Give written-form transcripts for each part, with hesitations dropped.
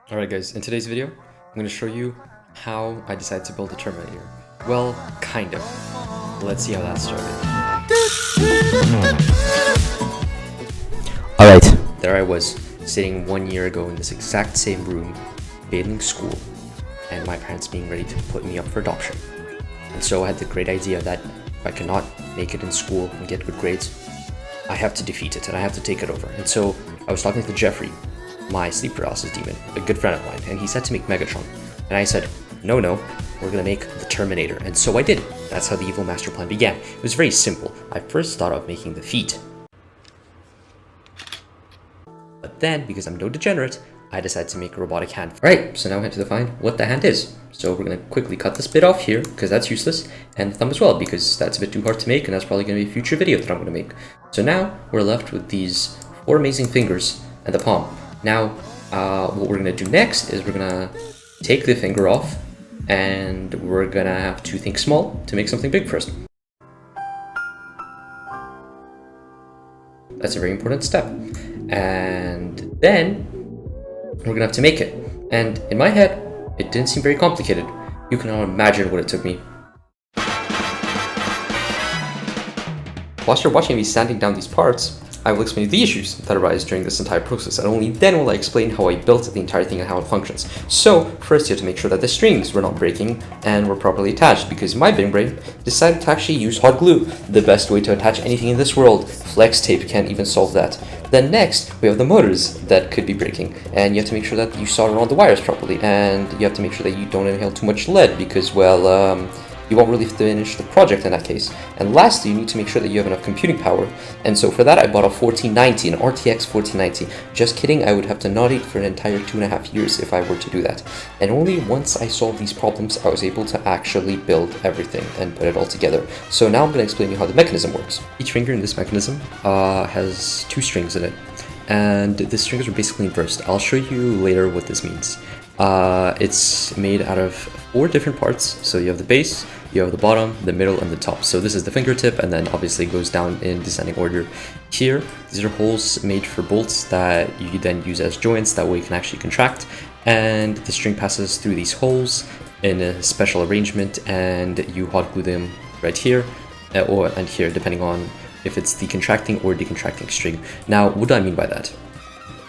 Alright guys, in today's video, I'm going to show you how I decided to build a Terminator. Well, kind of. Let's see how that started. Alright, there I was, sitting 1 year ago in this exact same room, failing school, and my parents being ready to put me up for adoption. And so I had the great idea that if I cannot make it in school and get good grades, I have to defeat it and I have to take it over. And so I was talking to Jeffrey, my sleep paralysis demon, a good friend of mine, and he said to make Megatron. And I said, no, we're gonna make the Terminator. And so I did. That's how the evil master plan began. It was very simple. I first thought of making the feet. But then, because I'm no degenerate, I decided to make a robotic hand. Alright, so now we have to define what the hand is. So we're gonna quickly cut this bit off here, because that's useless, and the thumb as well, because that's a bit too hard to make, and that's probably gonna be a future video that I'm gonna make. So now, we're left with these 4 amazing fingers and the palm. Now, what we're going to do next is we're going to take the finger off, and we're going to have to think small to make something big first. That's a very important step. And then, we're going to have to make it. And in my head, it didn't seem very complicated. You can all imagine what it took me. Whilst you're watching me sanding down these parts, I will explain the issues that arise during this entire process, and only then will I explain how I built the entire thing and how it functions. So, first you have to make sure that the strings were not breaking and were properly attached, because my big brain decided to actually use hot glue, the best way to attach anything in this world. Flex tape can't even solve that. Then next, we have the motors that could be breaking, and you have to make sure that you solder all the wires properly, and you have to make sure that you don't inhale too much lead, because, well, you won't really finish the project in that case. And lastly, you need to make sure that you have enough computing power. And so for that, I bought a 1490, an RTX 1490. Just kidding, I would have to not eat for an entire 2.5 years if I were to do that. And only once I solved these problems, I was able to actually build everything and put it all together. So now I'm going to explain you how the mechanism works. Each finger in this mechanism has 2 strings in it. And the strings are basically inversed. I'll show you later what this means. It's made out of 4 different parts. So you have the base, you have the bottom, the middle, and the top. So this is the fingertip, and then obviously it goes down in descending order. Here, these are holes made for bolts that you then use as joints, that way you can actually contract. And the string passes through these holes in a special arrangement, and you hot glue them right here, and here, depending on if it's the contracting or decontracting string. Now, what do I mean by that?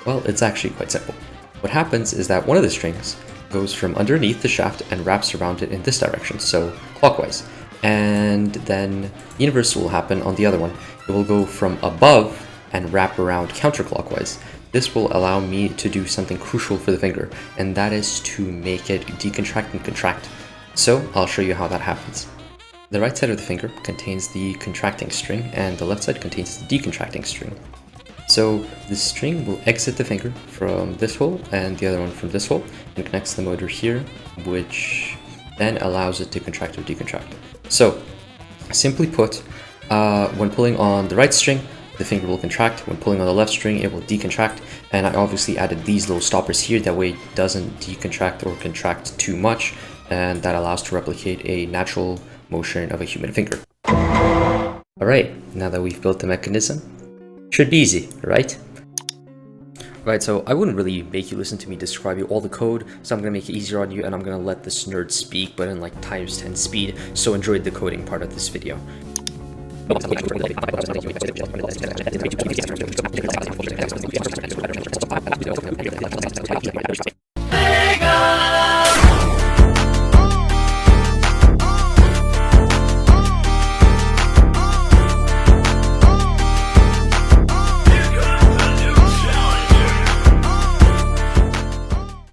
Well, it's actually quite simple. What happens is that one of the strings goes from underneath the shaft and wraps around it in this direction, so clockwise. And then the inverse will happen on the other one. It will go from above and wrap around counterclockwise. This will allow me to do something crucial for the finger, and that is to make it decontract and contract. So I'll show you how that happens. The right side of the finger contains the contracting string, and the left side contains the decontracting string. So the string will exit the finger from this hole and the other one from this hole, and connects the motor here, which then allows it to contract or decontract. So simply put, when pulling on the right string, the finger will contract. When pulling on the left string, it will decontract. And I obviously added these little stoppers here, that way it doesn't decontract or contract too much, and that allows to replicate a natural motion of a human finger. Alright, now that we've built the mechanism, should be easy, right? Right, so I wouldn't really make you listen to me describe you all the code, so I'm gonna make it easier on you, and I'm gonna let this nerd speak, but in like times 10 speed, so enjoy the coding part of this video.